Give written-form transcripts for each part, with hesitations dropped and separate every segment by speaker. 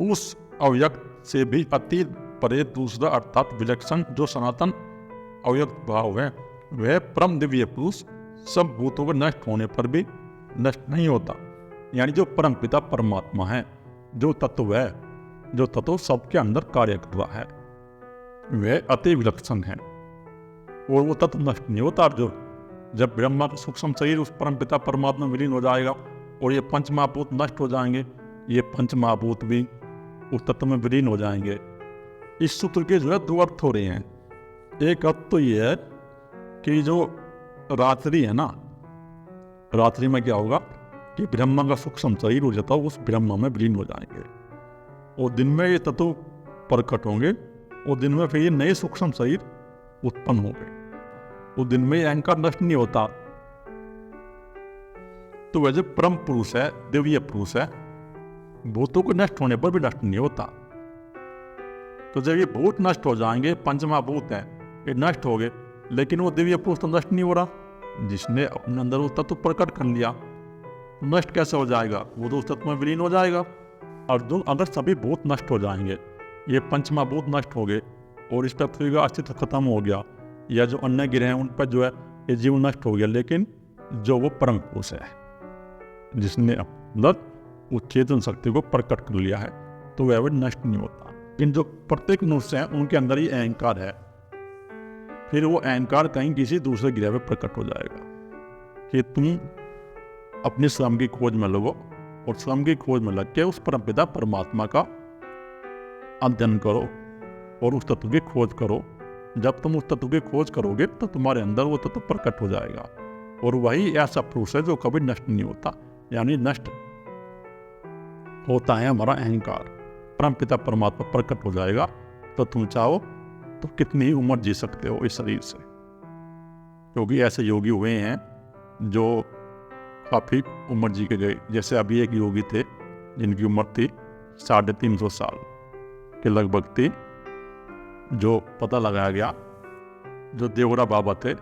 Speaker 1: उस अव्यक्त से भी अति परे दूसरा अर्थात विलक्षण जो सनातन अव्यक्त भाव है वह परम दिव्य पुरुष सब भूतों के नष्ट होने पर भी नष्ट नहीं होता। यानी जो परम पिता परमात्मा है, जो तत्व है, जो तत्व सबके अंदर कार्य कर रहा है, वह अति विलक्षण है और वो तत्व नष्ट नहीं होता। जो जब ब्रह्मा का सूक्ष्म शरीर उस परम पिता परमात्मा में विलीन हो जाएगा और ये पंच महाभूत नष्ट हो जाएंगे, ये पंच महाभूत भी उस तत्व में विलीन हो जाएंगे। इस सूत्र के जो है दो अर्थ हो रहे हैं। एक अर्थ तो ये है कि जो रात्रि है ना, रात्रि में क्या होगा कि ब्रह्मा का सूक्ष्म शरीर हो जाता है, उस ब्रह्मा में विलीन हो जाएंगे और दिन में ये तत्व प्रकट होंगे और दिन में फिर ये नए सूक्ष्म शरीर उत्पन्न होंगे। वो दिन में अहंकार नष्ट नहीं होता। तो वैसे परम पुरुष है, दिव्य पुरुष है, भूतों के नष्ट होने पर भी नष्ट नहीं होता। तो जब ये भूत नष्ट हो जाएंगे, पंचमहाभूत हैं, ये नष्ट हो गए, लेकिन वो दिव्य पुरुष तो नष्ट नहीं हो रहा। जिसने अपने अंदर वो तत्व प्रकट कर लिया, तो नष्ट कैसे हो जाएगा? वो तो उस तत्व में विलीन हो जाएगा। अर्जुन, अगर सभी भूत नष्ट हो जाएंगे, ये पंचमहाभूत नष्ट हो गए और इस पृथ्वी का अस्तित्व खत्म हो गया, या जो अन्य ग्रह हैं उन पर जो है ये जीव नष्ट हो गया, लेकिन जो वो परम पुरुष है जिसने अंदर उस चेतन शक्ति को प्रकट कर लिया है, तो वह नष्ट नहीं होता। लेकिन जो प्रत्येक मनुष्य है उनके अंदर ही अहंकार है, फिर वो अहंकार कहीं किसी दूसरे ग्रह में प्रकट हो जाएगा कि तुम अपनी स्वयं की खोज में लगो और स्वयं की खोज में लग के उस परमपिता परमात्मा का अध्ययन करो और उस तत्व की खोज करो। जब तुम उस तत्व की खोज करोगे तो तुम्हारे अंदर वो तत्व प्रकट हो जाएगा और वही ऐसा पुरुष है जो कभी नष्ट नहीं होता। यानी नष्ट होता है हमारा अहंकार, परमपिता परमात्मा प्रकट हो जाएगा तो तुम चाहो तो कितनी ही उम्र जी सकते हो इस शरीर से। क्योंकि ऐसे योगी हुए हैं जो काफ़ी उम्र जी के गए। जैसे अभी एक योगी थे जिनकी उम्र थी 350 साल के लगभग थी, जो पता लगाया गया जो देवरा बाबा थे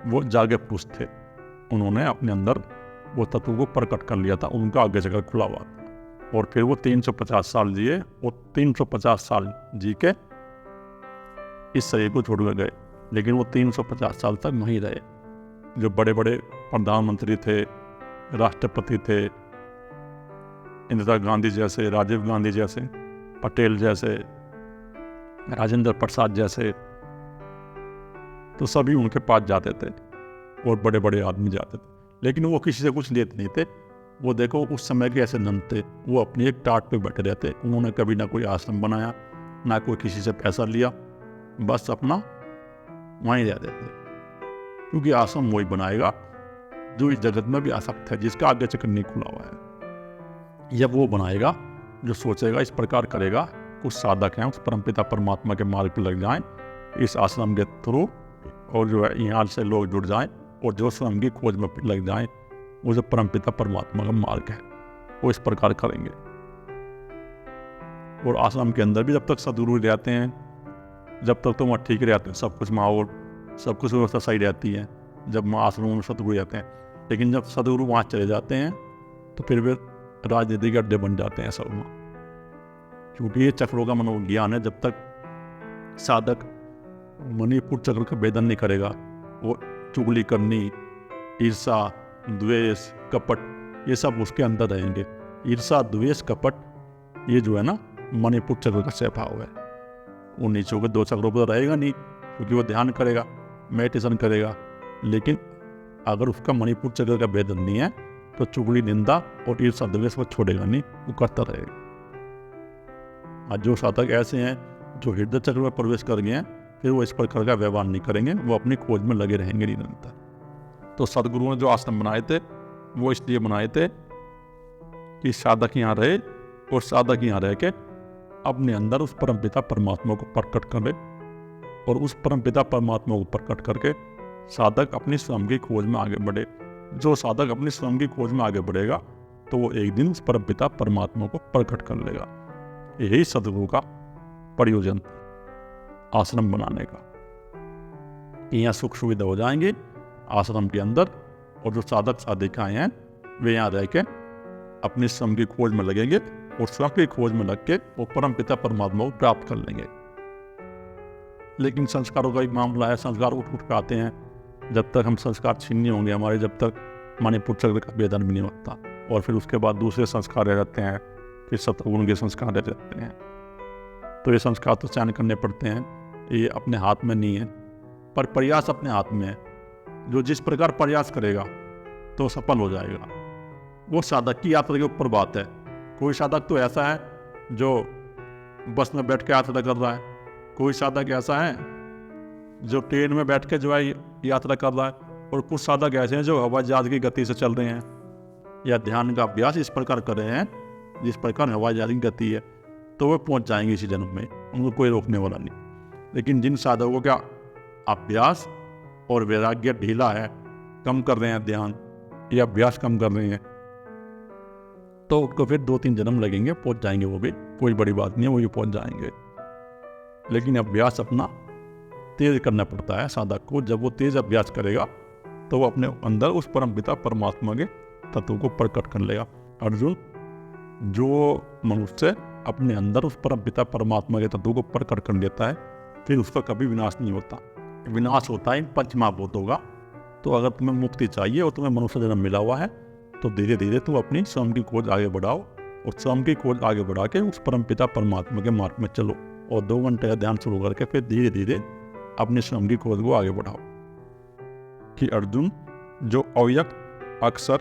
Speaker 1: वो जागे पुरुष थे। उन्होंने अपने अंदर वो तत्व को प्रकट कर लिया था, उनका आगे जगह खुला हुआ था और फिर वो 350 साल जिए और 350 साल जी के इस शरीर को छोड़ कर गए। लेकिन वो 350 साल तक वहीं रहे। जो बड़े बड़े प्रधानमंत्री थे, राष्ट्रपति थे, इंदिरा गांधी जैसे, राजीव गांधी जैसे, पटेल जैसे, राजेंद्र प्रसाद जैसे, तो सभी उनके पास जाते थे और बड़े बड़े आदमी जाते थे, लेकिन वो किसी से कुछ लेते नहीं थे। वो देखो उस समय के ऐसे नंद थे, वो अपनी एक टाट पे बैठे रहते। उन्होंने कभी ना कोई आश्रम बनाया, ना कोई किसी से पैसा लिया, बस अपना वहीं रहते थे। क्योंकि आश्रम वही बनाएगा जो इस जगत में भी आसक्त है, जिसका आगे चक्र नहीं खुला हुआ है। यह वो बनाएगा जो सोचेगा, इस प्रकार करेगा। कुछ साधक हैं उस परमपिता परमात्मा के मार्ग पर लग जाएं इस आश्रम के थ्रू, और जो है यहाँ से लोग जुड़ जाएं और जो स्वयं की खोज में लग जाएं, वो जो परमपिता परमात्मा का मार्ग है वो इस प्रकार करेंगे। और आश्रम के अंदर भी जब तक सदगुरु रहते हैं, जब तक तो वहाँ ठीक रहते हैं, सब कुछ माहौल, सब कुछ व्यवस्था सही रहती है जब वहाँ आश्रमों में सदगुरु रहते हैं। लेकिन जब सदगुरु वहाँ चले जाते हैं तो फिर वे राजनीति के अड्डे बन जाते हैं सब वहाँ। क्योंकि ये चक्रों का मनोविज्ञान है। जब तक साधक मणिपुर चक्र का भेदन नहीं करेगा, वो चुगली करनी, ईर्षा, द्वेष, कपट, ये सब उसके अंदर रहेंगे। ईर्षा, द्वेष, कपट, ये जो है ना मणिपुर चक्र का स्वभाव है। वो नीचों के 2 चक्रों पर रहेगा नहीं, क्योंकि वो ध्यान करेगा, मेडिटेशन करेगा। लेकिन अगर उसका मणिपुर चक्र का भेदन नहीं है तो चुगली, निंदा और ईर्षा, द्वेष वो छोड़ेगा नहीं, वो करता रहेगा। आज जो साधक ऐसे हैं जो हृदय चक्र में प्रवेश कर गए हैं, फिर वो इस प्रकार का व्यवहार नहीं करेंगे, वो अपनी खोज में लगे रहेंगे निरंतर। तो सदगुरुओं ने जो आश्रम बनाए थे वो इसलिए बनाए थे कि साधक यहाँ रहे और साधक यहाँ रह के अपने अंदर उस परमपिता परमात्मा को प्रकट करे, और उस परमपिता परमात्मा को प्रकट करके साधक अपनी स्वयं की खोज में आगे बढ़े। जो साधक अपनी स्वयं की खोज में आगे बढ़ेगा तो वो एक दिन उस परमपिता परमात्मा को प्रकट कर लेगा। यही सदगुरु का प्रयोजन आश्रम बनाने का। यहाँ सुख सुविधा हो जाएंगे आश्रम के अंदर, और जो साधक साधिकाएं हैं वे यहाँ रह के अपनी स्वयं की खोज में लगेंगे और स्वयं की खोज में लग के वो परम पिता परमात्मा को प्राप्त कर लेंगे। लेकिन संस्कारों का एक मामला है, संस्कार उठ उठ के आते हैं। जब तक हम संस्कार छीन नहीं होंगे हमारे, जब तक मणिपुर चक्र का वेदन भी नहीं होता, और फिर उसके बाद दूसरे संस्कार रह जाते हैं, फिर सतगुण के संस्कार रह जाते हैं। तो ये संस्कार तो चयन करने पड़ते हैं, ये अपने हाथ में नहीं है, पर प्रयास अपने हाथ में है। जो जिस प्रकार प्रयास करेगा तो सफल हो जाएगा। वो साधक की यात्रा के ऊपर बात है। कोई साधक तो ऐसा है जो बस में बैठ के यात्रा कर रहा है, कोई साधक ऐसा है जो ट्रेन में बैठ के जो है यात्रा कर रहा है, और कुछ साधक ऐसे हैं जो हवाई जहाज की गति से चल रहे हैं या ध्यान का अभ्यास इस प्रकार कर रहे हैं जिस प्रकार हवाई जहाज की गति है, तो वो पहुंच जाएंगे इसी जन्म में, उनको कोई रोकने वाला नहीं। लेकिन जिन साधकों का अभ्यास और वैराग्य ढीला है, कम कर रहे हैं ध्यान या अभ्यास कम कर रहे हैं, तो उनको फिर 2-3 जन्म लगेंगे, पहुंच जाएंगे वो भी, कोई बड़ी बात नहीं है, वो भी पहुंच जाएंगे। लेकिन अभ्यास अपना तेज करना पड़ता है साधक को। जब वो तेज अभ्यास करेगा तो वो अपने अंदर उस परम पिता परमात्मा के तत्व को प्रकट कर लेगा। अर्जुन, जो मनुष्य अपने अंदर उस परम पिता परमात्मा के तत्व को प्रकट कर लेता है, फिर उसका कभी विनाश नहीं होता। विनाश होता है इन पंचमहाभूतों का। तो अगर तुम्हें मुक्ति चाहिए और तुम्हें मनुष्य जन्म मिला हुआ है, तो धीरे धीरे तुम अपनी स्वयं की खोज आगे बढ़ाओ, और स्वयं की खोज आगे बढ़ा के उस परम पिता परमात्मा के मार्ग में चलो, और 2 घंटे का ध्यान शुरू करके फिर धीरे धीरे अपनी स्वयं की खोज को आगे बढ़ाओ। कि अर्जुन, जो अव्यक्त अक्षर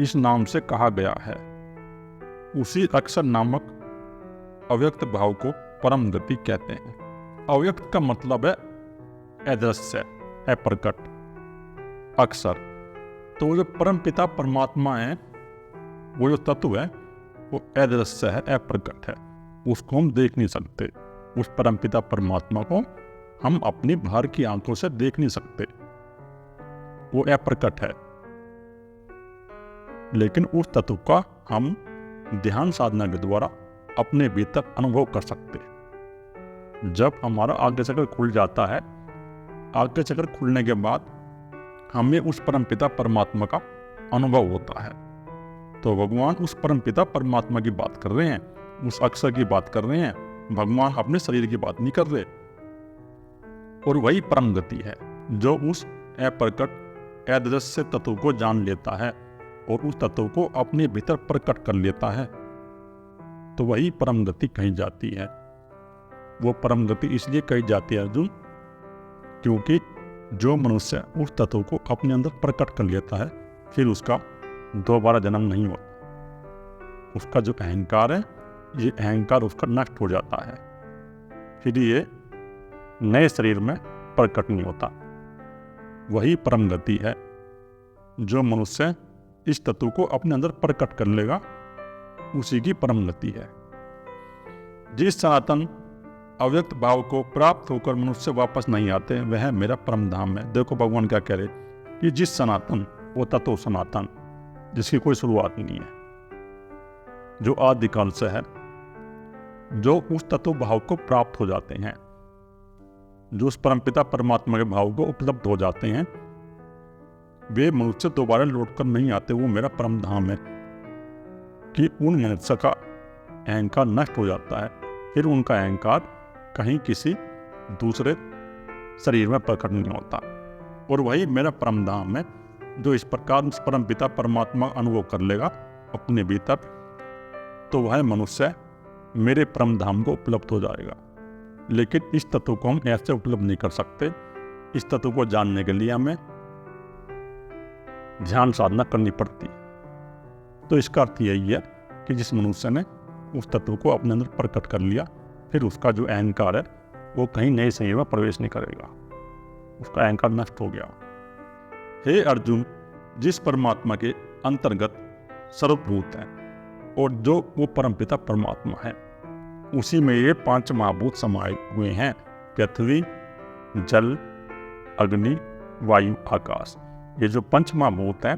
Speaker 1: इस नाम से कहा गया है, उसी अक्षर नामक अव्यक्त भाव को परम गति कहते हैं। अव्यक्त का मतलब है अदृश्य, अप्रकट, अक्षर। तो जो परम पिता परमात्मा है, वो जो तत्व है वो अदृश्य है, अप्रकट है, उसको हम देख नहीं सकते। उस परम पिता परमात्मा को हम अपनी बाहर की आंखों से देख नहीं सकते, वो अप्रकट है। लेकिन उस तत्व का हम ध्यान साधना के द्वारा अपने भीतर अनुभव कर सकते हैं। जब हमारा आज्ञा चक्र खुल जाता है, आज्ञा चक्र खुलने के बाद हमें उस परम पिता परमात्मा का अनुभव होता है। तो भगवान उस परम पिता परमात्मा की बात कर रहे हैं, उस अक्षर की बात कर रहे हैं, भगवान अपने शरीर की बात नहीं कर रहे। और वही परम गति है जो उस अप्रकट अदृश्य तत्व को जान लेता है और उस तत्व को अपने भीतर प्रकट कर लेता है, तो वही परम गति कही जाती है। वो परम गति इसलिए कही जाती है अर्जुन, क्योंकि जो मनुष्य उस तत्व को अपने अंदर प्रकट कर लेता है, फिर उसका दोबारा जन्म नहीं होता। उसका जो अहंकार है, ये अहंकार उसका नष्ट हो जाता है, फिर ये नए शरीर में प्रकट नहीं होता। वही परम गति है जो मनुष्य इस तत्व को अपने अंदर प्रकट कर लेगा, उसी की परम गति है। जिस सनातन अव्यक्त भाव को प्राप्त होकर मनुष्य वापस नहीं आते, वह मेरा परम धाम है। देखो भगवान क्या कह रहे कि जिस सनातन, वो तत्व सनातन जिसकी कोई शुरुआत नहीं है, जो आदिकाल से है, जो उस तत्व भाव को प्राप्त हो जाते हैं, जो उस परमपिता परमात्मा के भाव को उपलब्ध हो जाते हैं, वे मनुष्य दोबारा लौटकर नहीं आते। वो मेरा परम धाम है। कि उन मनुष्य का अहंकार नष्ट हो जाता है, फिर उनका अहंकार कहीं किसी दूसरे शरीर में प्रकट नहीं होता। और वही मेरा परम धाम है। जो इस प्रकार उस परम पिता परमात्मा अनुभव कर लेगा अपने भीतर, तो वह मनुष्य मेरे परम धाम को उपलब्ध हो जाएगा। लेकिन इस तत्व को हम ऐसे उपलब्ध नहीं कर सकते। इस तत्व को जानने के लिए हमें ध्यान साधना करनी पड़ती है। तो इसका अर्थ यही है कि जिस मनुष्य ने उस तत्व को अपने अंदर प्रकट कर लिया, फिर उसका जो अहंकार है वो कहीं नए शरीर में प्रवेश नहीं करेगा, उसका अहंकार नष्ट हो गया। हे अर्जुन, जिस परमात्मा के अंतर्गत सर्वभूत है और जो वो परमपिता परमात्मा है, उसी में ये 5 महाभूत समाये हुए हैं। पृथ्वी, जल, अग्नि, वायु, आकाश। ये जो 5 महाभूत हैं,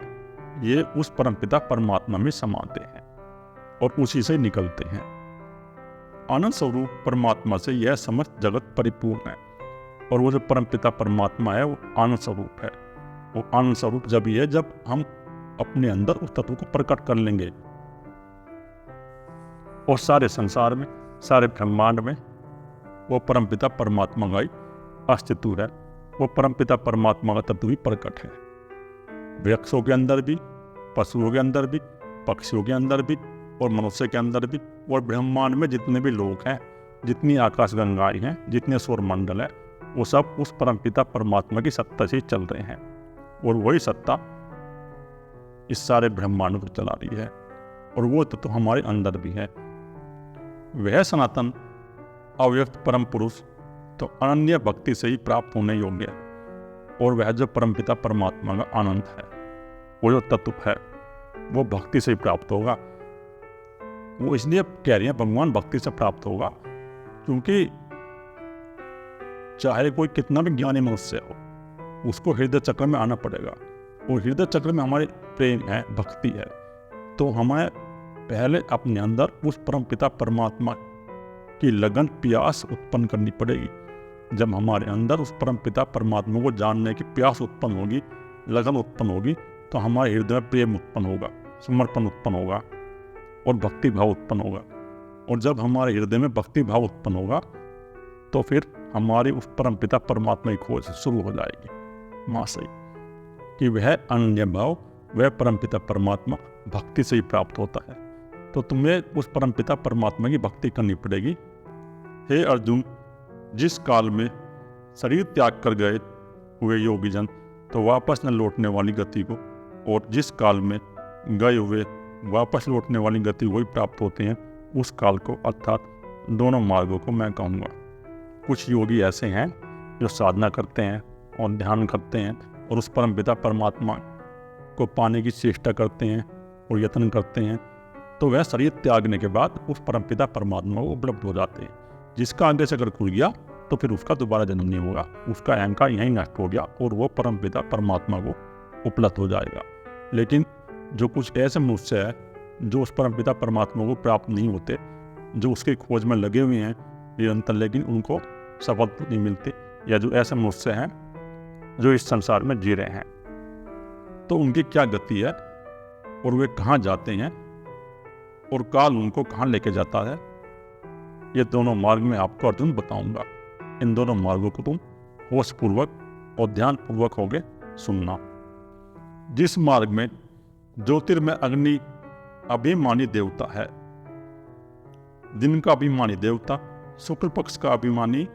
Speaker 1: ये उस परमपिता परमात्मा में समाते हैं और उसी से निकलते हैं। आनंद स्वरूप परमात्मा से यह समस्त जगत परिपूर्ण है। और वो जो परमपिता परमात्मा है वो आनंद स्वरूप है। वो आनंद स्वरूप जब ही है जब हम अपने अंदर उस तत्व को प्रकट कर लेंगे। और सारे संसार में, सारे ब्रह्मांड में वो परमपिता परमात्मा का ही अस्तित्व है। वो परमपिता परमात्मा का तत्व ही प्रकट है। वृक्षों के अंदर भी, पशुओं के अंदर भी, पक्षियों के अंदर भी और मनुष्य के अंदर भी, और ब्रह्मांड में जितने भी लोग हैं, जितनी आकाशगंगाएं हैं, जितने सौर मंडल है, वो सब उस परमपिता परमात्मा की सत्ता से चल रहे हैं। और वही सत्ता इस सारे ब्रह्मांड को चला रही है। और वो तो हमारे अंदर भी है। वह सनातन अव्यक्त परम पुरुष तो अनन्य भक्ति से ही प्राप्त होने योग्य है। और वह जो परमपिता परमात्मा का आनंद है, वो जो तत्व है, वो भक्ति से ही प्राप्त होगा। वो इसलिए कह रही है भगवान भक्ति से प्राप्त होगा, क्योंकि चाहे कोई कितना भी ज्ञानी मनुष्य हो, उसको हृदय चक्र में आना पड़ेगा। और हृदय चक्र में हमारे प्रेम है, भक्ति है। तो हमें पहले अपने अंदर उस परमपिता परमात्मा की लगन, प्यास उत्पन्न करनी पड़ेगी। जब हमारे अंदर उस परमपिता परमात्मा को जानने की प्यास उत्पन्न होगी, लगन उत्पन्न होगी, तो हमारे हृदय में प्रेम उत्पन्न होगा, समर्पण उत्पन्न होगा और भक्ति भाव उत्पन्न होगा। और जब हमारे हृदय में भक्ति भाव उत्पन्न होगा, तो फिर हमारी उस परमपिता परमात्मा की खोज शुरू हो जाएगी माँ से, कि वह अनन्य भाव, वह परमपिता परमात्मा भक्ति से ही प्राप्त होता है। तो तुम्हें उस परमपिता परमात्मा की भक्ति करनी पड़ेगी। हे अर्जुन, जिस काल में शरीर त्याग कर गए हुए योगी जन तो वापस न लौटने वाली गति को, और जिस काल में गए हुए वापस लौटने वाली गति को ही प्राप्त होते हैं, उस काल को, अर्थात दोनों मार्गों को मैं कहूँगा। कुछ योगी ऐसे हैं जो साधना करते हैं और ध्यान करते हैं और उस परमपिता परमात्मा को पाने की चेष्टा करते हैं और यत्न करते हैं, तो वह शरीर त्यागने के बाद उस परमपिता परमात्मा को उपलब्ध हो जाते हैं। जिसका आगे से अगर खुल गया तो फिर उसका दोबारा जन्म नहीं होगा, उसका अहंकार यहीं नष्ट हो गया और वो परमपिता परमात्मा को उपलब्ध हो जाएगा। लेकिन जो कुछ ऐसे मनुष्य है जो उस परमपिता परमात्मा को प्राप्त नहीं होते, जो उसके खोज में लगे हुए हैं निरंतर, लेकिन उनको सफलता नहीं मिलती, या जो ऐसे मनुष्य हैं जो इस संसार में जी रहे हैं, तो उनकी क्या गति है और वे कहाँ जाते हैं और काल उनको कहाँ लेके जाता है, ये दोनों मार्ग में आपको अर्जुन बताऊंगा। इन दोनों मार्गों को तुम होशपूर्वक और ध्यानपूर्वक होके सुनना। जिस मार्ग में ज्योतिर्मय अग्नि अभिमानी देवता है, दिन का अभिमानी देवता, शुक्ल पक्ष का अभिमानी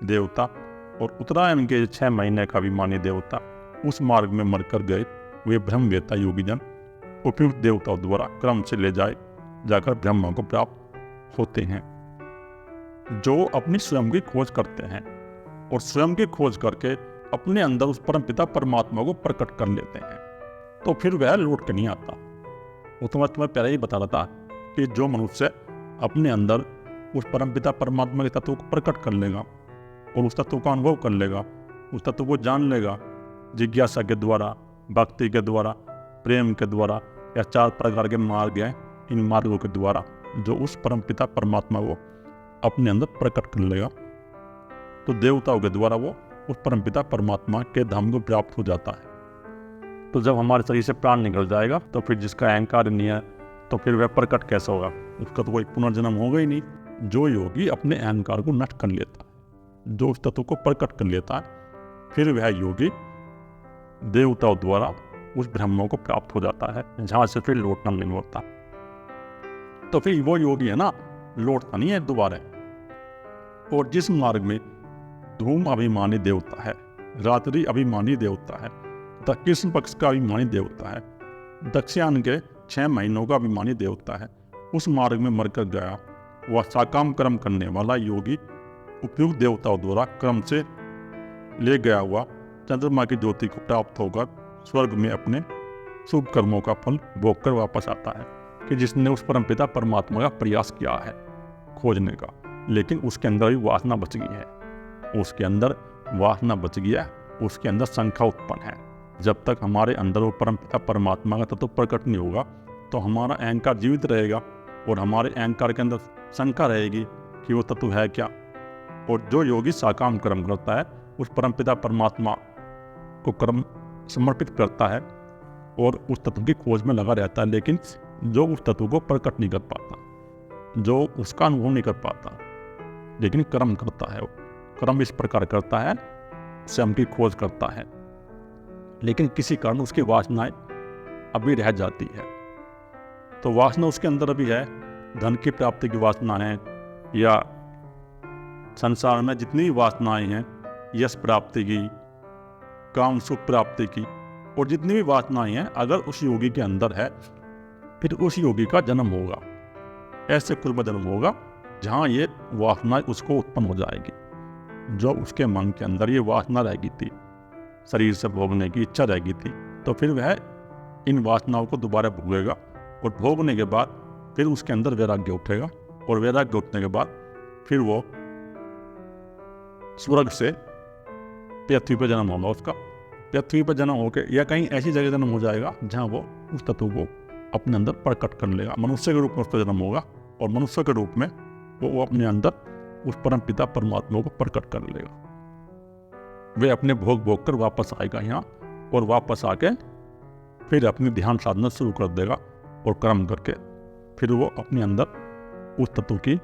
Speaker 1: देवता और उत्तरायण के 6 महीने का अभिमानी देवता, उस मार्ग में मरकर गए वे ब्रह्मवेत्ता योगीजन उपयुक्त देवताओं द्वारा क्रम से ले जाकर ब्रह्म को प्राप्त होते हैं। जो अपनी स्वयं की खोज करते हैं और स्वयं की खोज करके अपने अंदर उस परमपिता परमात्मा को प्रकट कर लेते हैं, तो फिर वह लौट के नहीं आता। वो तो मैं तुम्हें पहले ही बता रहा था कि जो मनुष्य अपने अंदर उस परमपिता परमात्मा के तत्व को प्रकट कर लेगा और उस तत्व का अनुभव कर लेगा, उस तत्व को जान लेगा जिज्ञासा के द्वारा, भक्ति के द्वारा, प्रेम के द्वारा, या 4 प्रकार के मार्ग हैं, इन मार्गों के द्वारा जो उस परमपिता परमात्मा को अपने अंदर प्रकट कर लेगा, तो देवताओं के द्वारा वो उस परमपिता परमात्मा के धाम को प्राप्त हो जाता है। तो जब हमारे शरीर से प्राण निकल जाएगा, तो फिर जिसका अहंकार नहीं है, तो फिर वह प्रकट कैसे होगा? उसका तो कोई पुनर्जन्म होगा ही नहीं। जो योगी अपने अहंकार को नष्ट कर लेता है, जो उस तत्व को प्रकट कर लेता है, फिर वह योगी देवताओं द्वारा उस ब्रह्म को प्राप्त हो जाता है, जहां से फिर लौटना नहीं होता। तो फिर वो योगी है ना, लौटता नहीं है दोबारा। और जिस मार्ग में धूम अभिमानी देवता है, रात्रि अभिमानी देवता है तथा कृष्ण पक्ष का अभिमानी देवता है, दक्षिणायन के 6 महीनों का अभिमानी देवता है, उस मार्ग में मरकर गया वह साकाम कर्म करने वाला योगी उपयुक्त देवताओं द्वारा क्रम से ले गया हुआ चंद्रमा की ज्योति को प्राप्त होकर स्वर्ग में अपने शुभ कर्मों का फल भोग कर वापस आता है। कि जिसने उस परमपिता परमात्मा का प्रयास किया है खोजने का, लेकिन उसके अंदर भी वासना बच गई है, उसके अंदर वासना बच गया, उसके अंदर शंका उत्पन्न है। जब तक हमारे अंदर वो परमपिता परमात्मा का तत्व प्रकट नहीं होगा, तो हमारा अहंकार जीवित रहेगा और हमारे अहंकार के अंदर शंका रहेगी कि वो तत्व है क्या। और जो योगी साकाम कर्म करता है, उस परमपिता परमात्मा को कर्म समर्पित करता है और उस तत्व की खोज में लगा रहता है, लेकिन जो उस तत्व को प्रकट नहीं कर पाता, जो उसका अनुभव नहीं कर पाता, लेकिन कर्म करता है। वो कर्म इस प्रकार करता है, स्वयं की खोज करता है, लेकिन किसी कारण उसकी वासनाएं अभी रह जाती है। तो वासना उसके अंदर अभी है, धन की प्राप्ति की वासना है, या संसार में जितनी भी वासनाएं हैं, यश प्राप्ति की, काम सुख प्राप्ति की, और जितनी भी वासनाएं हैं, अगर उस योगी के अंदर है, फिर उस योगी का जन्म होगा। ऐसे कुल में जन्म होगा जहाँ ये वासनाएं उसको उत्पन्न हो जाएगी। जो उसके मन के अंदर ये वासना रहेगी थी, शरीर से भोगने की इच्छा रहेगी थी, तो फिर वह इन वासनाओं को दोबारा भोगेगा, और भोगने के बाद फिर उसके अंदर वैराग्य उठेगा, और वैराग्य उठने के बाद फिर वो स्वर्ग से पृथ्वी पर जन्म होगा उसका। पृथ्वी पर जन्म होकर या कहीं ऐसी जगह जन्म हो जाएगा जहाँ वो उस तत्व को अपने अंदर प्रकट कर लेगा। मनुष्य के रूप में उसका जन्म होगा, और मनुष्य के रूप में वो अपने अंदर उस परम पिता परमात्मा को प्रकट कर लेगा। वे अपने भोग भोग कर वापस आएगा यहाँ, और वापस आके फिर अपनी ध्यान साधना शुरू कर देगा, और कर्म करके फिर वो अपने अंदर उस तत्व की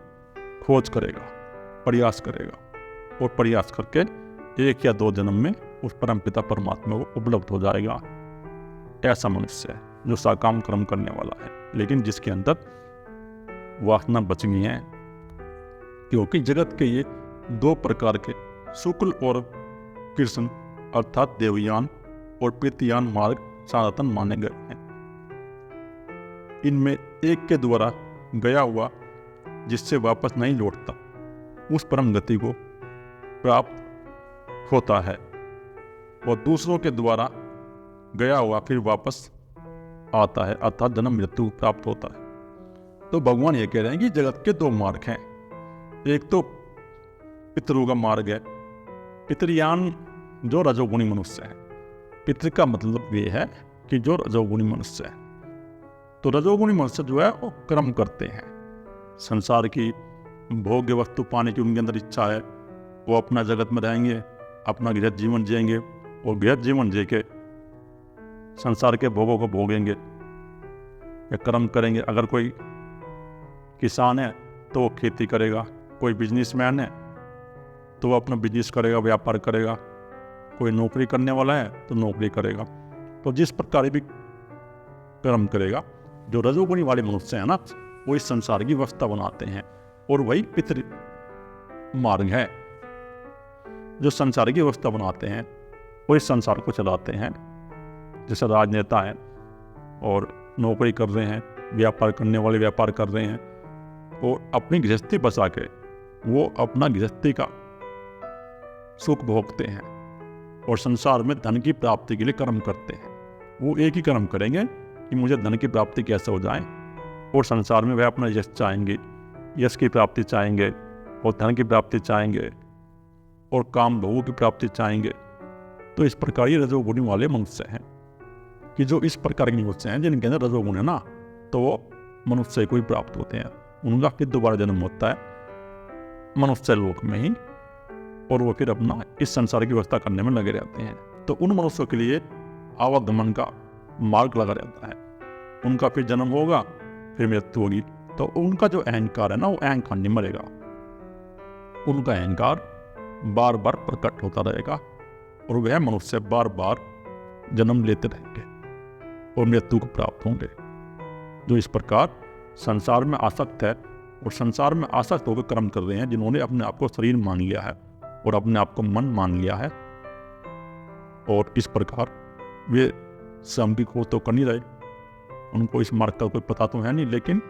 Speaker 1: खोज करेगा, प्रयास करेगा, और प्रयास करके 1 या 2 जन्म में उस परम पिता परमात्मा को उपलब्ध हो जाएगा। ऐसा मनुष्य है जो साकाम कर्म करने वाला है, लेकिन जिसके अंदर वासना बच गई है। क्योंकि जगत के ये 2 प्रकार के शुक्ल और कृष्ण अर्थात देवयान और पितृयान मार्ग सनातन माने गए हैं। इनमें एक के द्वारा गया हुआ जिससे वापस नहीं लौटता, उस परम गति को प्राप्त होता है, और दूसरों के द्वारा गया हुआ फिर वापस आता है, अर्थात जन्म मृत्यु प्राप्त होता है। तो भगवान ये कह रहे हैं कि जगत के 2 मार्ग हैं। एक तो पितरों का मार्ग है, पितृयान जो रजोगुणी मनुष्य है। पितृ का मतलब ये है कि जो रजोगुणी मनुष्य है। तो रजोगुणी मनुष्य जो है वो कर्म करते हैं, संसार की भोग्य वस्तु पाने की उनके अंदर इच्छा है, वो अपना जगत में रहेंगे, अपना गृहस्थ जीवन जिएंगे, और गृहस्थ जीवन जी के संसार के भोगों को भोगेंगे या कर्म करेंगे। अगर कोई किसान है तो वो खेती करेगा, कोई बिजनेसमैन है तो वो अपना बिजनेस करेगा, व्यापार करेगा, कोई नौकरी करने वाला है तो नौकरी करेगा। तो जिस प्रकार भी कर्म करेगा, जो रजोगुणी वाले मनुष्य है ना, वो इस संसार की व्यवस्था बनाते हैं, और वही पितृ मार्ग है। जो संसार की व्यवस्था बनाते हैं वो इस संसार को चलाते हैं। जैसे राजनेता हैं और नौकरी कर रहे हैं, व्यापार करने वाले व्यापार कर रहे हैं, और अपनी गृहस्थी बचा के वो अपना गृहस्थी का सुख भोगते हैं, और संसार में धन की प्राप्ति के लिए कर्म करते हैं। वो एक ही कर्म करेंगे कि मुझे धन की प्राप्ति कैसे हो जाए, और संसार में वह अपना यश चाहेंगे, यश की प्राप्ति चाहेंगे, और धन की प्राप्ति चाहेंगे, और काम भोगों की प्राप्ति चाहेंगे। तो इस प्रकार ये रजोगुणी वाले मनुष्य हैं, कि जो इस प्रकार के मनुष्य हैं जिनके अंदर रजोगुण है ना, तो वो मनुष्य को ही प्राप्त होते हैं। उनका फिर दोबारा जन्म होता है मनुष्य लोक में ही, और वो फिर अपना इस संसार की व्यवस्था करने में लगे रहते हैं। तो उन मनुष्यों के लिए आवागमन का मार्ग लगा रहता है। उनका फिर जन्म होगा, फिर मृत्यु होगी। तो उनका जो अहंकार है ना, वो अहंकार नहीं मरेगा। उनका अहंकार बार बार प्रकट होता रहेगा, और वह मनुष्य बार बार जन्म लेते रहेंगे और मृत्यु को प्राप्त होंगे। जो इस प्रकार संसार में आसक्त है, और संसार में आसक्त होकर कर्म कर रहे हैं, जिन्होंने अपने आप को शरीर मान लिया है और अपने आप को मन मान लिया है, और इस प्रकार वे स्वयं की खोज तो कर नहीं रहे। उनको इस मार्ग का कोई पता तो है नहीं, लेकिन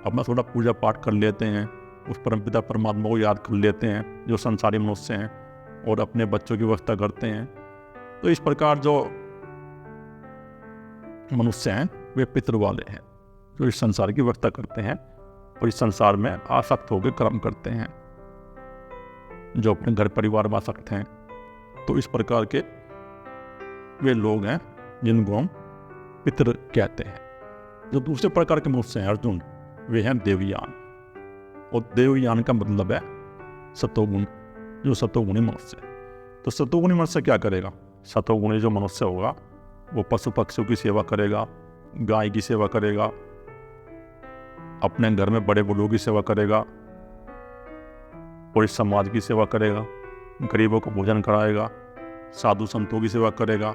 Speaker 1: अपना थोड़ा पूजा पाठ कर लेते हैं, उस परमपिता परमात्मा को याद कर लेते हैं जो संसारी मनुष्य हैं, और अपने बच्चों की व्यवस्था करते हैं। तो इस प्रकार जो मनुष्य हैं वे पितृ वाले हैं, जो इस संसार की व्यवस्था करते हैं और इस संसार में आसक्त होकर कर्म करते हैं, जो अपने घर परिवार में आसक्त हैं। तो इस प्रकार के वे लोग हैं जिनको हम पितृ कहते हैं। जो दूसरे प्रकार के मनुष्य हैं अर्जुन, वे हैं देवयान, और देवयान का मतलब है सतोगुण, जो सतोगुणी मनुष्य है। तो सतोगुणी मनुष्य क्या करेगा? सतोगुणी जो मनुष्य होगा वो पशु पक्षियों की सेवा करेगा, गाय की सेवा करेगा, अपने घर में बड़े बुजुर्गों की सेवा करेगा, पूरे समाज की सेवा करेगा, गरीबों को भोजन कराएगा, साधु संतों की सेवा करेगा,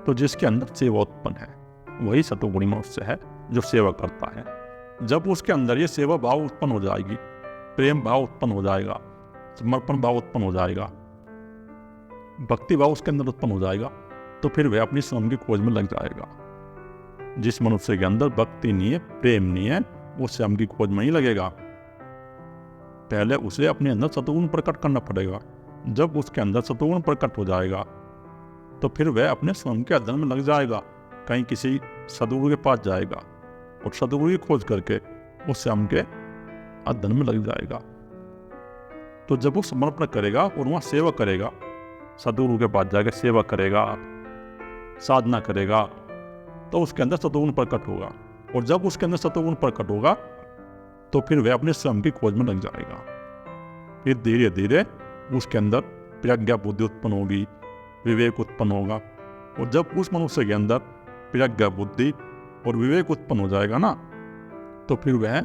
Speaker 1: तो जिसके अंदर सेवा उत्पन्न है वही सतोगुणी मनुष्य है जो सेवा करता है। जब उसके अंदर ये सेवा भाव उत्पन्न हो जाएगी, प्रेम भाव उत्पन्न हो जाएगा, समर्पण भाव उत्पन्न हो जाएगा, भक्ति भाव उसके अंदर उत्पन्न हो जाएगा, तो फिर वह अपनी स्वयं की खोज में लग जाएगा। जिस मनुष्य के अंदर भक्ति नहीं है, प्रेम नहीं है, वो स्वयं की खोज में ही लगेगा। पहले उसे अपने अंदर सतोगुण प्रकट करना पड़ेगा। जब उसके अंदर सतोगुण प्रकट हो जाएगा तो फिर वह अपने स्वयं के अध्ययन में लग जाएगा, कहीं किसी सदगुरु के पास जाएगा और सदगुरु की खोज करके उस स्वयं के अध्ययन में लग जाएगा। तो जब वो समर्पण करेगा और वहाँ सेवा करेगा, सदगुरु के पास जाकर सेवा करेगा, साधना करेगा, तो उसके अंदर सतोगुण प्रकट होगा। और जब उसके अंदर सतोगुण प्रकट होगा तो फिर वह अपने स्वयं की खोज में लग जाएगा। फिर धीरे धीरे उसके अंदर प्रज्ञा बुद्धि उत्पन्न होगी, विवेक उत्पन्न होगा। और जब उस मनुष्य के अंदर प्रज्ञा बुद्धि और विवेक उत्पन्न हो जाएगा ना, तो फिर वह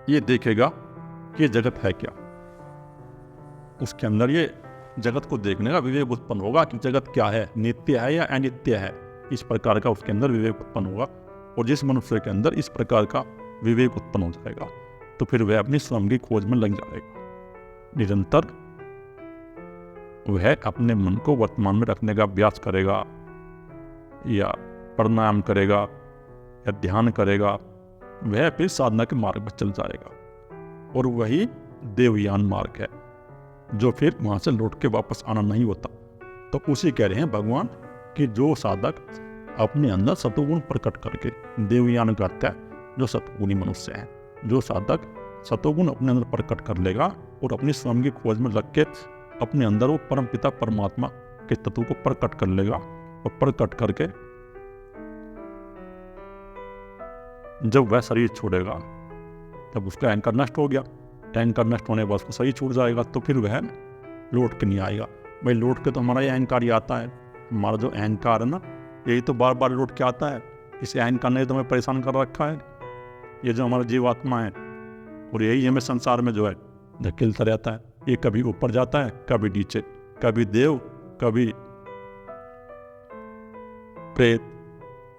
Speaker 1: ये देखेगा कि ये जगत है क्या। उसके अंदर ये जगत को देखने का विवेक उत्पन्न होगा कि जगत क्या है, नित्य है या अनित्य है। इस प्रकार का उसके अंदर विवेक उत्पन्न होगा। और जिस मनुष्य के अंदर इस प्रकार का विवेक उत्पन्न हो जाएगा तो फिर वह अपनी स्वयं की खोज में लग जाएगा। निरंतर वह अपने मन को वर्तमान में रखने का अभ्यास करेगा, या प्राणायाम करेगा, या ध्यान करेगा। वह फिर साधना के मार्ग पर चल जाएगा। और वही देवयान मार्ग है जो फिर वहां से लौट के वापस आना नहीं होता। तो उसी कह रहे हैं भगवान कि जो साधक अपने अंदर सतोगुण प्रकट करके देवयान करता है, जो सतोगुणी मनुष्य है, जो साधक सतोगुण अपने अंदर प्रकट कर लेगा और अपनी स्वयं की खोज में लग के अपने अंदर वो परम पिता परमात्मा के तत्व को प्रकट कर लेगा। और प्रकट करके जब वह शरीर छोड़ेगा, तब उसका अहंकार नष्ट हो गया। अहंकार नष्ट होने के बाद उसका शरीर छूट जाएगा, तो फिर वह लौट के नहीं आएगा। भाई लौट के तो हमारा ये अहंकार ही आता है। हमारा जो अहंकार है ना, यही तो बार बार लौट के आता है। इस अहंकार ने तो हमें परेशान कर रखा है। ये जो हमारा जीवात्मा है, और यही हमें संसार में जो है धकेलता रहता है। ये कभी ऊपर जाता है, कभी नीचे, कभी देव, कभी प्रेत।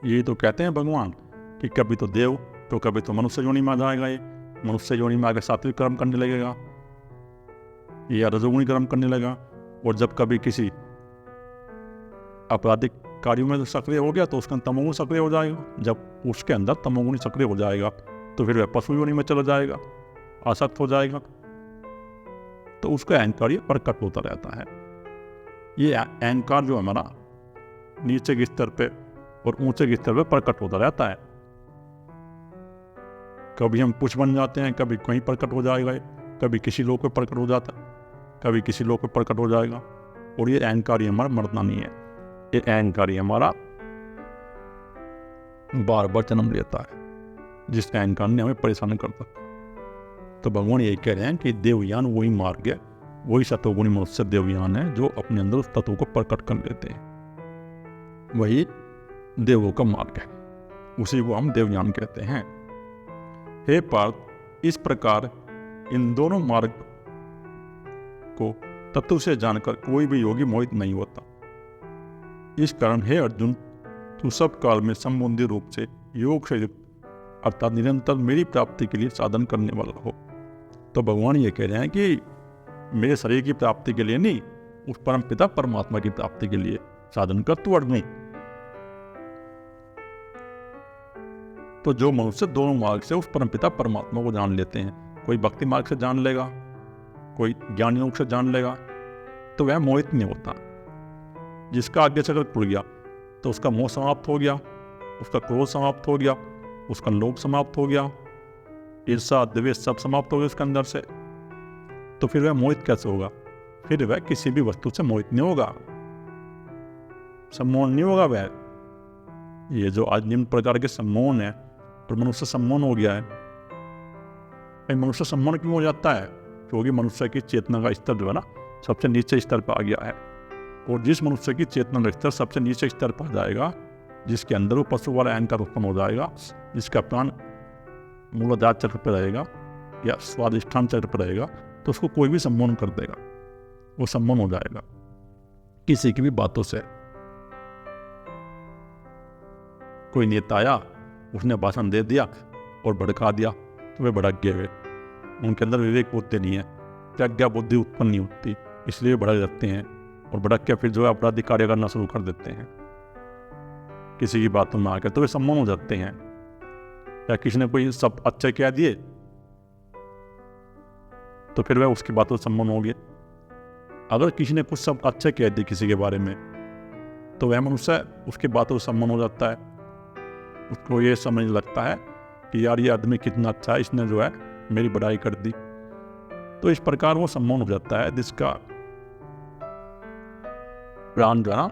Speaker 1: यही तो कहते हैं भगवान कि कभी तो देव, तो कभी तो मनुष्य योनि में आ जाएगा। ये मनुष्य योनि में आगे सात्विक कर्म करने लगेगा, या रजोगुणी कर्म करने लगेगा। और जब कभी किसी आपराधिक कार्यों में सक्रिय हो गया तो उसका तमोगुण सक्रिय हो जाएगा। जब उसके अंदर तमोगुण सक्रिय हो जाएगा तो फिर वह पशु योनि में चला जाएगा, आसक्त हो जाएगा। तो उसका अहंकार ये प्रकट होता रहता है। ये अहंकार जो हमारा नीचे के स्तर पे और ऊंचे के स्तर पे प्रकट होता रहता है। कभी हम कुछ बन जाते हैं, कभी कहीं प्रकट हो जाएगा, कभी किसी लोग पे प्रकट हो जाता है, कभी किसी लोग पे प्रकट हो जाएगा। और ये अहंकार हमारा मरना नहीं है। ये अहंकार हमारा बार बार जन्म लेता है, जिस अहंकार ने हमें परेशान करता। तो भगवान यही कह रहे हैं कि देवयान वही मार्ग है, वही सतोगुणी मनुष्य देवयान है जो अपने अंदर उस तत्व को प्रकट कर लेते हैं। वही देवों का मार्ग है, उसी को हम देवयान कहते हैं। हे पार्थ, इस प्रकार इन दोनों मार्ग को तत्व से जानकर कोई भी योगी मोहित नहीं होता। इस कारण हे अर्जुन, तू सब काल में संबंधी रूप से योग से युक्त अर्थात निरंतर मेरी प्राप्ति के लिए साधन करने वाला हो। तो भगवान ये कह रहे हैं कि मेरे शरीर की प्राप्ति के लिए नहीं, उस परम पिता परमात्मा की प्राप्ति के लिए साधन कर तू अर्जुन। तो जो मनुष्य दोनों मार्ग से उस परम पिता परमात्मा को जान लेते हैं, कोई भक्ति मार्ग से जान लेगा, कोई ज्ञान योग से जान लेगा, तो वह मोहित नहीं होता। जिसका आगे से अगर खुल गया तो उसका मोह समाप्त हो गया, उसका क्रोध समाप्त हो गया, उसका लोभ समाप्त हो गया, ईर्षा द्वेष सब समाप्त हो गया उसके अंदर से। तो फिर वह मोहित कैसे होगा? फिर वह किसी भी वस्तु से मोहित नहीं होगा, सम्मोहन नहीं होगा वह। ये जो आज निम्न प्रकार के सम्मोहन है, और मनुष्य सम्मोहन हो गया है। मनुष्य सम्मोहन क्यों हो जाता है? क्योंकि मनुष्य की चेतना का स्तर जो है ना, सबसे नीचे स्तर पर आ गया है। और जिस मनुष्य की चेतना का स्तर सबसे नीचे स्तर पर आ जाएगा, जिसके अंदर वो पशु वाला अहंकार उत्पन्न हो जाएगा, जिसका प्राण मूलाधार चक्र पर रहेगा या स्वादिष्ठान चक्र पर रहेगा, तो उसको कोई भी सम्मोहन कर देगा, वो सम्मोहन हो जाएगा किसी की भी बातों से। कोई नेता आया, उसने भाषण दे दिया और भड़का दिया, तो वे भड़क गए। उनके अंदर विवेक बुद्धि नहीं है, प्रज्ञा बुद्धि उत्पन्न नहीं होती, इसलिए भड़क जाते हैं और भड़क के फिर जो है अपराधी कार्य करना शुरू कर देते हैं किसी की बातों में आकर, तो वे सम्मोहन हो जाते हैं। या किसी ने कोई सब अच्छे कह दिए तो फिर वह उसकी बातों से सम्मोहन हो गए। अगर किसी ने कुछ सब अच्छे कह दिए किसी के बारे में, तो वह मनुष्य उसकी बातों से सम्मोहन हो जाता है। उसको ये समझने लगता है कि यार ये आदमी कितना अच्छा है, इसने जो है मेरी बड़ाई कर दी। तो इस प्रकार वो सम्मोहन हो जाता है, जिसका प्राण जो है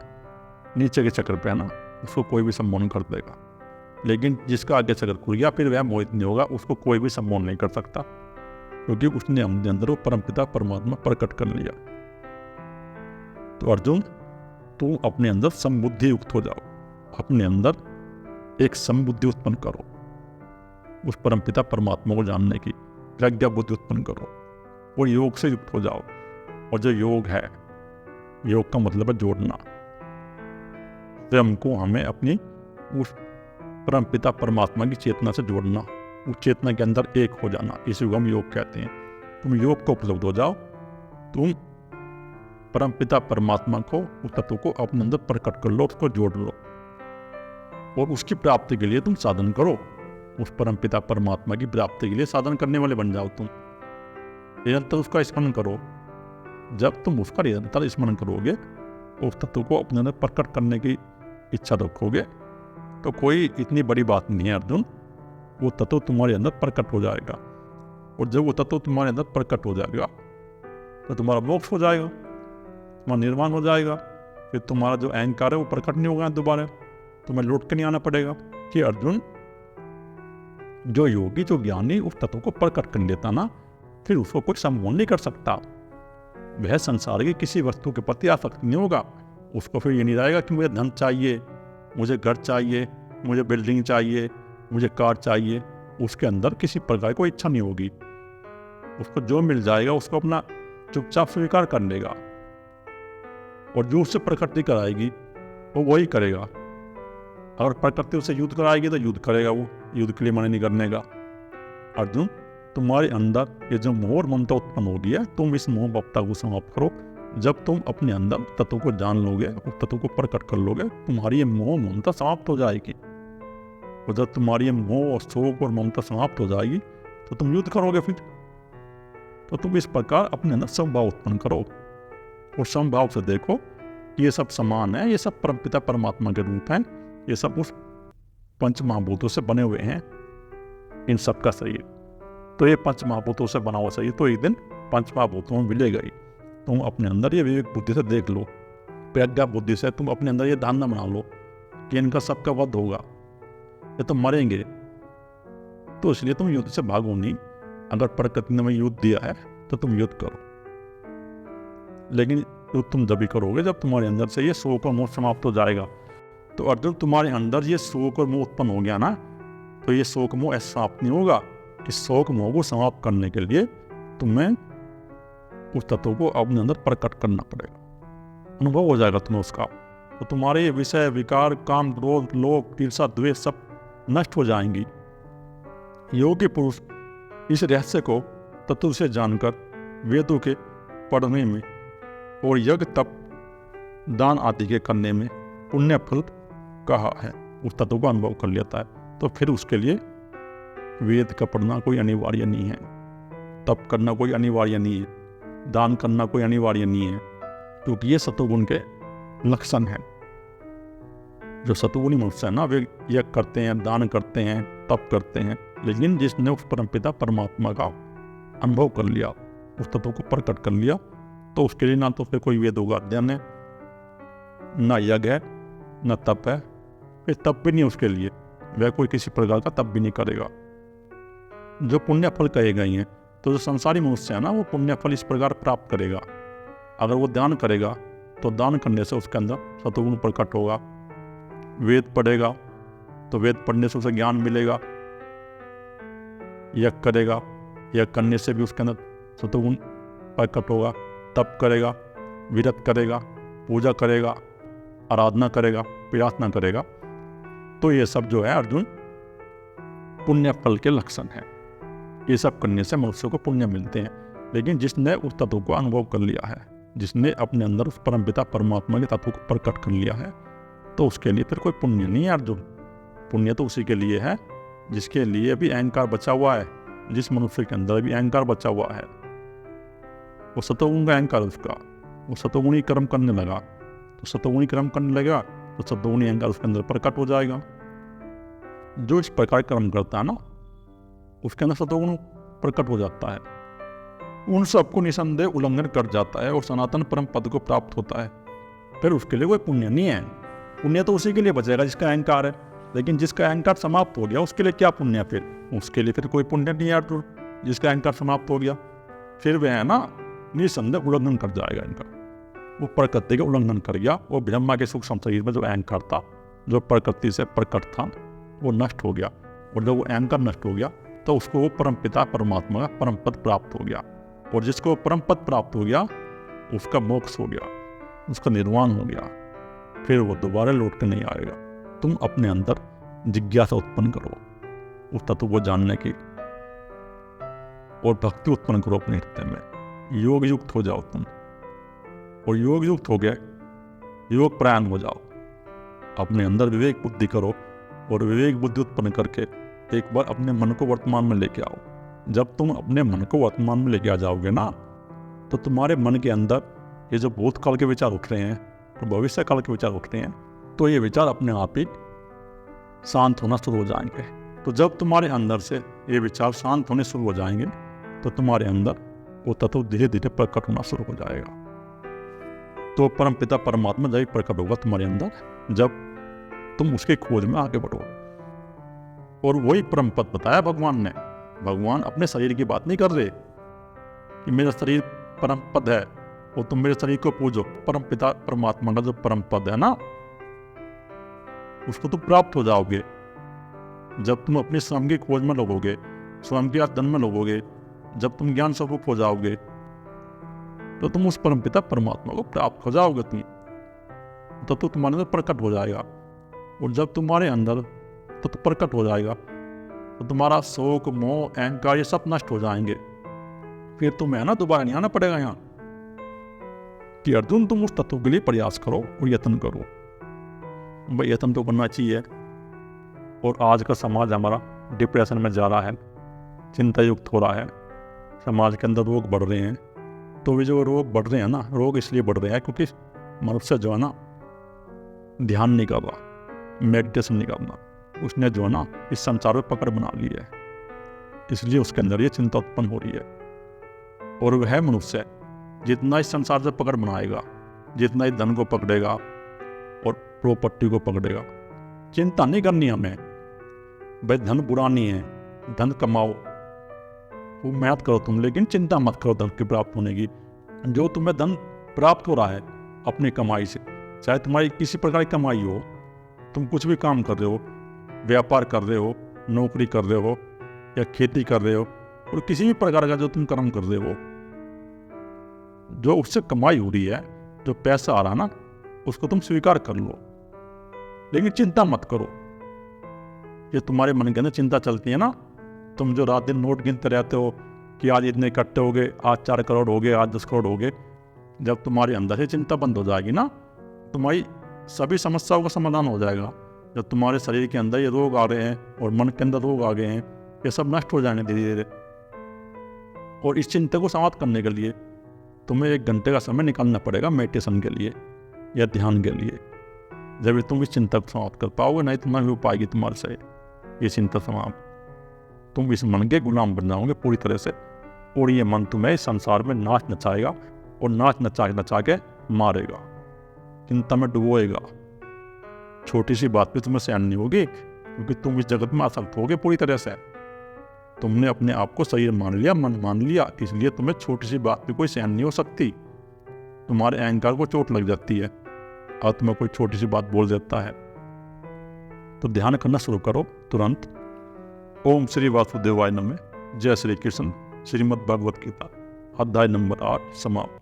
Speaker 1: नीचे के चक्र पे है ना, उसको कोई भी सम्मोहन कर देगा। लेकिन जिसका आगे चक्र खुल गया, फिर वह मोहित नहीं होगा, उसको कोई भी सम्मोहन नहीं कर सकता, क्योंकि उसने अपने अंदर वो परमपिता परमात्मा प्रकट कर लिया। तो अर्जुन, तुम अपने अंदर समबुद्धि युक्त हो जाओ, अपने अंदर एक समबुद्धि उत्पन्न करो, उस परमपिता परमात्मा को जानने की प्रज्ञा बुद्धि उत्पन्न करो और योग से युक्त हो जाओ। और जो योग है, योग का मतलब है जोड़ना, स्वयं को हमें अपनी उस परमपिता परमात्मा की चेतना से जोड़ना, उस चेतना के अंदर एक हो जाना, इसी को हम योग कहते हैं। तुम योग को उपलब्ध हो जाओ, तुम परमपिता परमात्मा को, उस तत्व को अपने अंदर प्रकट कर लो, उसको जोड़ लो और उसकी प्राप्ति के लिए तुम साधन करो। उस परमपिता परमात्मा की प्राप्ति के लिए साधन करने वाले बन जाओ। तुम निरंतर उसका स्मरण करो। जब तुम उसका निरंतर स्मरण करोगे, उस तत्व को अपने अंदर प्रकट करने की इच्छा रखोगे, तो कोई इतनी बड़ी बात नहीं है अर्जुन, वो तत्व तुम्हारे अंदर प्रकट हो जाएगा। और जब वो तत्व तुम्हारे अंदर प्रकट हो जाएगा, तो तुम्हारा मोक्ष हो जाएगा, तुम्हारा निर्वाण हो जाएगा। फिर तुम्हारा जो अहंकार है वो प्रकट नहीं होगा दोबारा, तुम्हें लौट के नहीं आना पड़ेगा। कि अर्जुन, जो योगी, जो ज्ञानी उस तत्व को प्रकट कर लेता ना, फिर उसको कोई सम्मोहन नहीं कर सकता। वह संसार की किसी वस्तु के प्रति आसक्त नहीं होगा। उसको फिर ये नहीं रहेगा कि मुझे धन चाहिए, मुझे घर चाहिए, मुझे बिल्डिंग चाहिए, मुझे कार चाहिए। उसके अंदर किसी प्रकार की कोई इच्छा नहीं होगी। उसको जो मिल जाएगा उसको अपना चुपचाप स्वीकार कर लेगा, और जो उससे प्रकृति कराएगी वो वही करेगा। अगर प्रकृति उससे युद्ध कराएगी तो युद्ध करेगा, वो युद्ध के लिए मना नहीं करने का। अर्जुन, तुम्हारे अंदर ये जो मोह और ममता उत्पन्न हो गया, तुम इस मोह ममता को समाप्त करो। जब तुम अपने अंदर तत्व को जान लोगे, उस तत्व को प्रकट कर लोगे, तुम्हारी ये मोह ममता समाप्त हो जाएगी। और जब तुम्हारी ये मोह और शोक और ममता समाप्त हो जाएगी, तो तुम युद्ध करोगे। फिर तो तुम इस प्रकार अपने अंदर समभाव उत्पन्न करो और समभाव से देखो कि ये सब समान है, ये सब परमपिता परमात्मा के रूप हैं, ये सब उस पंच महाभूतों से बने हुए हैं, इन सब का शरीर। तो ये पंच महाभूतों से बना हुआ शरीर तो एक दिन पंच महाभूतों में मिलेगा ही। तुम अपने अंदर ये विवेक बुद्धि से देख लो, प्रज्ञा बुद्धि से तुम अपने अंदर ये धारणा बना लो कि इनका सबका वध होगा, ये तो मरेंगे। तो इसलिए तुम युद्ध से भागो नहीं। अगर प्रकृति ने युद्ध दिया है तो तुम युद्ध करो, लेकिन युद्ध तुम जब भी करोगे जब तुम्हारे अंदर से ये शोक और मोह समाप्त हो जाएगा। तो अर्जुन, तुम्हारे अंदर ये शोक और मोह उत्पन्न हो गया ना, तो ये शोक मोह ऐसा समाप्त नहीं होगा। इस शोक मोह को समाप्त करने के लिए तुम्हें उस तत्व को अपने अंदर प्रकट करना पड़ेगा, अनुभव हो जाएगा तुम्हें उसका। तो तुम्हारे ये विषय, विकार, काम, क्रोध, लोभ, ईर्ष्या, द्वेष सब नष्ट हो जाएंगी। योगी पुरुष इस रहस्य को तत्व से जानकर वेदों के पढ़ने में और यज्ञ, तप, दान आदि के करने में पुण्य फल कहा है, उस तत्व को अनुभव कर लेता है। तो फिर उसके लिए वेद का पढ़ना कोई अनिवार्य नहीं है, तप करना कोई अनिवार्य नहीं है, दान करना कोई अनिवार्य नहीं है, क्योंकि ये सतोगुण के लक्षण है। जो सतोगुणी मनुष्य है ना, वे यज्ञ करते हैं, दान करते हैं, तप करते हैं, लेकिन जिसने उस परमपिता परमात्मा का अनुभव कर लिया, उस तत्व को प्रकट कर लिया, तो उसके लिए ना तो फिर कोई वेदों का अध्ययन है, ना यज्ञ है, ना तप है, फिर तप भी नहीं उसके लिए, वह कोई किसी प्रकार का तप भी नहीं करेगा। जो पुण्य फल कहे गए हैं, तो जो संसारी मनुष्य है ना, वो पुण्य फल इस प्रकार प्राप्त करेगा। अगर वो दान करेगा तो दान करने से उसके अंदर सतोगुण प्रकट होगा, वेद पढ़ेगा तो वेद पढ़ने से उसे ज्ञान मिलेगा, यज्ञ करेगा, यज्ञ करने से भी उसके अंदर सतोगुण प्रकट होगा, तप करेगा, विरत करेगा, पूजा करेगा, आराधना करेगा, प्रार्थना करेगा। तो ये सब जो है अर्जुन पुण्य फल के लक्षण है। ये सब करने से मनुष्य को पुण्य मिलते हैं। लेकिन जिसने उस तत्व को अनुभव कर लिया है, जिसने अपने अंदर उस परमपिता परमात्मा के तत्व को प्रकट कर लिया है, तो उसके लिए फिर कोई पुण्य नहीं है अर्जुन। पुण्य तो उसी के लिए है जिसके लिए भी अहंकार बचा हुआ है, जिस मनुष्य के अंदर भी अहंकार बचा हुआ है। वो सतोगुण का अहंकार उसका, वो सतोगुणी कर्म करने लगा, तो सतोगुणी कर्म करने लगेगा तो सतोगुणी अहंकार उसके अंदर प्रकट हो जाएगा। जो इस प्रकार कर्म करता है ना, उसके अंदर सतोगुण प्रकट हो जाता है, उन सबको निसंदेह उल्लंघन कर जाता है और सनातन परम पद को प्राप्त होता है। फिर उसके लिए कोई पुण्य नहीं है। पुण्य तो उसी के लिए बचेगा जिसका अहंकार है। लेकिन जिसका अहंकार समाप्त हो गया उसके लिए क्या पुण्य? फिर उसके लिए फिर कोई पुण्य नहीं है अर्जुन। जिसका अहंकार समाप्त हो गया फिर वह है ना निसंदेह उल्लंघन कर जाएगा इनका। वो प्रकृति का उल्लंघन कर गया। वो ब्रह्मा के सूक्ष्म शरीर में जो अहंकार था, जो प्रकृति से प्रकट था, वो नष्ट हो गया। और जब वो अहंकार नष्ट हो गया तो उसको वो परम पिता परमात्मा का परम पद प्राप्त हो गया। और जिसको परम पद प्राप्त हो गया उसका मोक्ष हो गया, उसका निर्वाण हो गया। फिर वो दोबारा लौट कर नहीं आएगा। तुम अपने अंदर जिज्ञासा उत्पन्न करो उस तत्व को जानने की, और भक्ति उत्पन्न करो अपने हृदय में। योग युक्त हो जाओ तुम, और योग युक्त हो गए योग प्रयाण हो जाओ। अपने अंदर विवेक बुद्धि करो, और विवेक बुद्धि उत्पन्न करके एक बार अपने मन को वर्तमान में लेके आओ। जब तुम अपने मन को वर्तमान में लेके आ जाओगे ना, तो तुम्हारे मन के अंदर ये जो भूतकाल के विचार उठ रहे हैं, तो भविष्य काल के विचार उठ रहे हैं, तो ये विचार अपने आप ही शांत होना शुरू हो जाएंगे। तो जब तुम्हारे अंदर से ये विचार शांत होने शुरू हो जाएंगे तो तुम्हारे अंदर वो तत्व धीरे धीरे प्रकट होना शुरू हो जाएगा। तो परम पिता परमात्मा जब प्रकट होगा तुम्हारे अंदर, जब तुम उसके खोज में आगे बढ़ो। और वही परम पद बताया भगवान ने। भगवान अपने शरीर की बात नहीं कर रहे कि मेरा शरीर परम पद है, वो तुम मेरे शरीर को पूजो। परम पिता परमात्मा का जो परम पद है ना, उसको तुम प्राप्त हो जाओगे जब तुम अपने स्वयं की खोज में लगोगे, स्वयं के अध्ययन में लगोगे। जब तुम ज्ञान स्वरूप हो जाओगे तो तुम उस परम पिता परमात्मा को प्राप्त हो जाओगे। तो तुम्हारे अंदर प्रकट हो जाएगा। और जब तुम्हारे अंदर तो प्रकट हो जाएगा तो तुम्हारा शोक मोह अहंकार ये सब नष्ट हो जाएंगे। फिर तुम्हें ना दोबारा नहीं आना पड़ेगा यहाँ कि अर्जुन तुम उस तत्व के लिए प्रयास करो और यत्न करो। भाई यत्न तो करना चाहिए। और आज का समाज हमारा डिप्रेशन में जा रहा है, चिंता युक्त हो रहा है, समाज के अंदर रोग बढ़ रहे हैं। तो वे जो रोग बढ़ रहे हैं ना, रोग इसलिए बढ़ रहे हैं क्योंकि मनुष्य जो है ना ध्यान नहीं कर रहा, मेडिटेशन नहीं करना। उसने जो है ना इस संसार में पकड़ बना ली है, इसलिए उसके अंदर ये चिंता उत्पन्न हो रही है। और वह मनुष्य जितना इस संसार से पकड़ बनाएगा, जितना इस धन को पकड़ेगा और प्रॉपर्टी को पकड़ेगा, चिंता नहीं करनी हमें। भाई धन बुरा नहीं है, धन कमाओ, वो मेहनत करो तुम, लेकिन चिंता मत करो धन की प्राप्त होने की। जो तुम्हें धन प्राप्त हो रहा है अपनी कमाई से, चाहे तुम्हारी किसी प्रकार की कमाई हो, तुम कुछ भी काम कर रहे हो, व्यापार कर रहे हो, नौकरी कर रहे हो या खेती कर रहे हो, और किसी भी प्रकार का जो तुम कर्म कर रहे हो, जो उससे कमाई हो रही है, जो पैसा आ रहा ना, उसको तुम स्वीकार कर लो, लेकिन चिंता मत करो। ये तुम्हारे मन के अंदर चिंता चलती है ना, तुम जो रात दिन नोट गिनते रहते हो कि आज इतने इकट्ठे हो गए, आज 4 करोड़ हो गए, आज 10 करोड़ हो गए। जब तुम्हारे अंदर से चिंता बंद हो जाएगी ना, तुम्हारी सभी समस्याओं का समाधान हो जाएगा। जब तुम्हारे शरीर के अंदर ये रोग आ रहे हैं और मन के अंदर रोग आ गए हैं, ये सब नष्ट हो जाने धीरे धीरे। और इस चिंता को समाप्त करने के लिए तुम्हें 1 घंटे का समय निकालना पड़ेगा मेडिटेशन के लिए या ध्यान के लिए। जब तुम इस चिंता को समाप्त कर पाओगे, नहीं तो नहीं हो पाएगी तुम्हारे से ये चिंता समाप्त। तुम इस मन के गुलाम बन जाओगे पूरी तरह से, और ये मन तुम्हें इस संसार में नाच नचाएगा और नाच नचा नचा के मारेगा, चिंता में डुबोएगा। छोटी सी बात भी तुम्हें सहन नहीं होगी, क्योंकि तुम इस जगत में आसक्त होगे पूरी तरह से। तुमने अपने आप को शरीर मान लिया, मन मान लिया, इसलिए तुम्हें छोटी सी बात भी कोई सहन नहीं हो सकती। तुम्हारे अहंकार को चोट लग जाती है और तुम्हें कोई छोटी सी बात बोल देता है तो ध्यान करना शुरू करो तुरंत। ओम श्री वासुदेवाय नमः। जय श्री कृष्ण। श्रीमद् भगवत गीता अध्याय नंबर 8 समाप्त।